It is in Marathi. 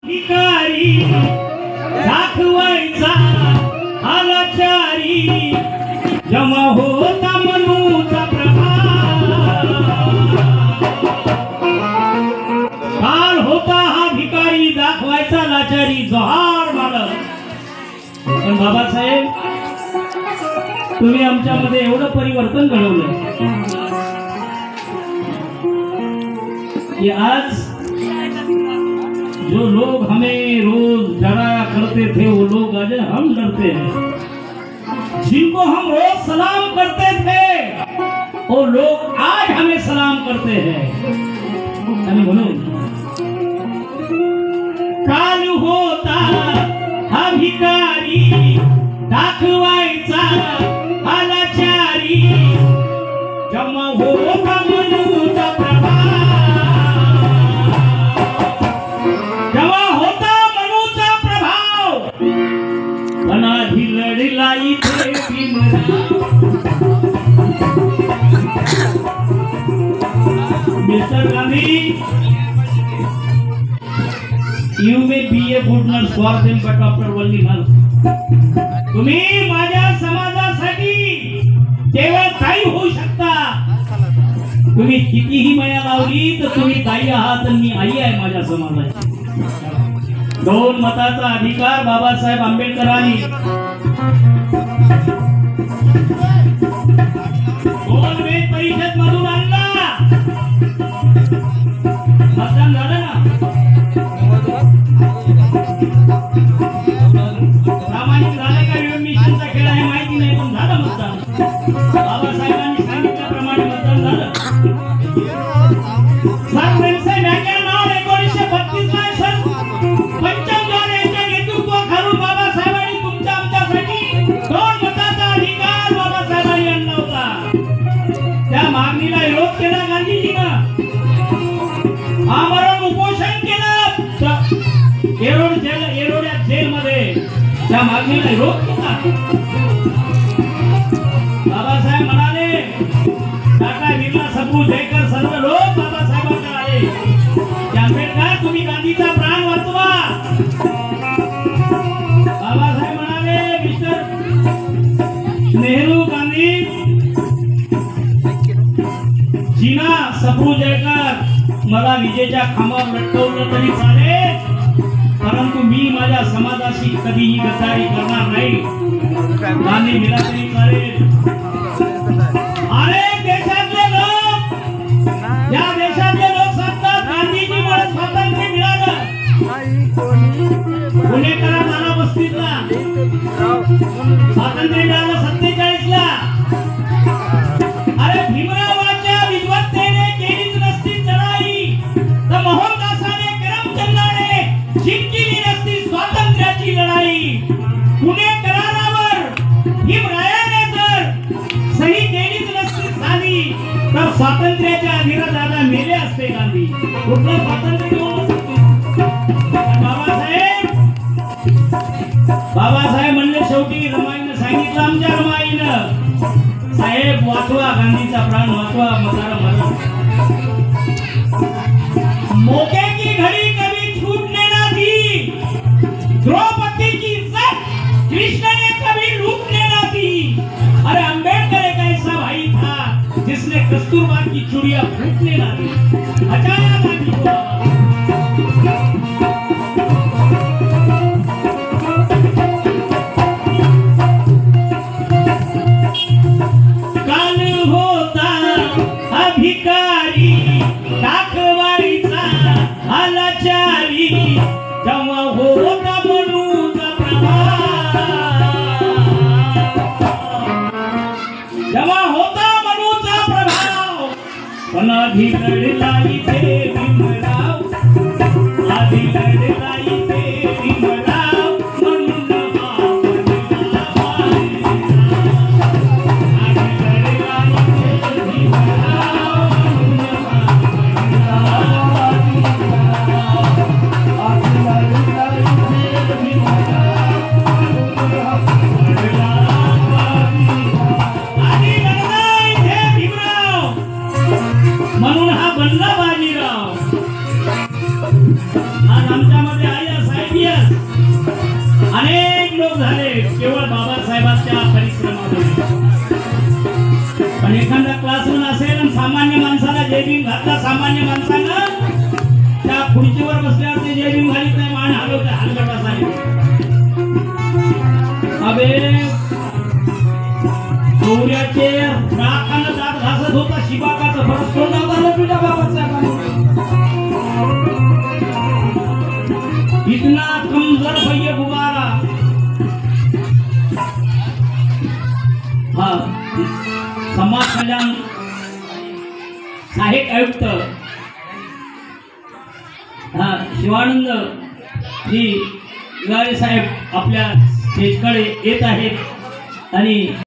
भिकारी दाखवायचा आलाचारी जमा होता मनूचा प्रभाव। काल होता हा भिकारी दाखवायचा लाचारी जोहार मालक। पण बाबासाहेब तुम्ही आमच्यामध्ये एवढं परिवर्तन घडवलं कि आज जो लोग हमें रोज डराया करते थे वो लोग आज हम डरते हैं। जिनको हम रोज सलाम करते थे वो लोग आज हमें सलाम करते हैं। म्हणून काल होता हा भिकारी दाखवायचा आलाचारी जमा होता मनूचा प्रभाव। जमा होता मनूचा प्रभाव पण आधी लढला इथे Bhimrao. Mister Gandhi, you may be a good nurse for them but Dr. Walli nurse तुम्ही माझ्या समाजासाठी केवळ ताई होऊ शकता। तुम्ही कितीही माया लावली तर तुम्ही ताई आहात आणि मी आई आहे माझ्या समाजाची। दोन मताचा अधिकार बाबासाहेब आंबेडकरांनी दोन वेद परिषद मधून आणला। मतदान झालं ना? सामाजिक झालं का मिशनचा खेळ आहे माहिती नाही पण झालं मतदान। बाबासाहेबांनी सांगितल्याप्रमाणे मतदान झालं। 1932 ला सन पंचमजोर यांच्या नेतृत्वाखाली बाबासाहेबांनी तुमच्या आमच्यासाठी दोन मताचा अधिकार बाबासाहेबांनी आणला होता। त्या मागणीला विरोध केला गांधीजींना, आमरण उपोषण केलं येरोड्या जेलमध्ये त्या मागणीला विरोध केला। बाबासाहेब म्हणाले टाटा बिर्ला सप्रू जयकर सर्व लोक बाबासाहेबांकडे आले की आंबेडकर तुम्ही गांधीचा प्राण वाचवा। बाबासाहेब म्हणाले मिस्टर नेहरू गांधी जीना सप्रू जयकर मला विजेच्या खांबावर लटकवलं तरी चालेल परंतु मी माझ्या समाजाशी कधीही गद्दारी करणार नाही। गांधी मिळा तरी चालेल। अरे देशातले लोक या देशातले लोक सांगतात गांधीजीमुळे स्वातंत्र्य मिळालं। पुणेकरात आला 35 ला स्वातंत्र्य मिळालं 47 ला। अरे भीमरावांच्या विद्वत्तेने केलीच नसती चढाई तर मोहनदासाने करमचंदाने जिंकली नसती स्वातंत्र्याची लढाई। पुणे करारावर भीमरायाने जर सही केलीच नसती झाली तर स्वातंत्र्याच्या आधीला दादा मेले असते गांधी। कुठलं स्वातंत्र्य घेऊन बाबासाहेब म्हणले शेवटी रमाईनं सांगितलं आमच्या रमाईनं साहेब वाचवा गांधीचा प्राण वाचवा मतारा मरण। मौके की घड़ी कभी छूटने ना दी द्रौपदी की इज्जत कृष्ण ने कभी लूटने ना दी। अरे अंबेडकर एक ऐसा भाई था जिसने कस्तूरबा की चूड़ियां फूटने ना दी। हटाया गांधी को। काल होता अधिकारी दाखवायचा आलाचारी जमा होता मनूचा प्रभाव। जमा होता मनूचा प्रभाव पण आधी लढला इथे भीमराव। आधी लढला इथे भीमराव म्हणून म्हणून हा बनला बाजीराव। आज आमच्यामध्ये आई केवळ बाबासाहेबांच्या परिश्रमामुळे. पण एखादा क्लासरूम असेल आणि सामान्य माणसाला जय भीम घातला, सामान्य माणसानं त्या खुर्चीवर बसल्यावर ते जय भीम घालीत नाही, मान हलवते हलगटासारखे. अबे गौऱ्याचे राखानं दात घासत होता शिबाकाचं फरक तोंड झालं तुझ्या बाबासाहेबांनी. इतना कमजोर भैया गुबारा. हा समाज कल्याण सहाय्यक आयुक्त हा शिवानंद जी गाळे साहेब आपल्या स्टेजकडे येत आहेत आणि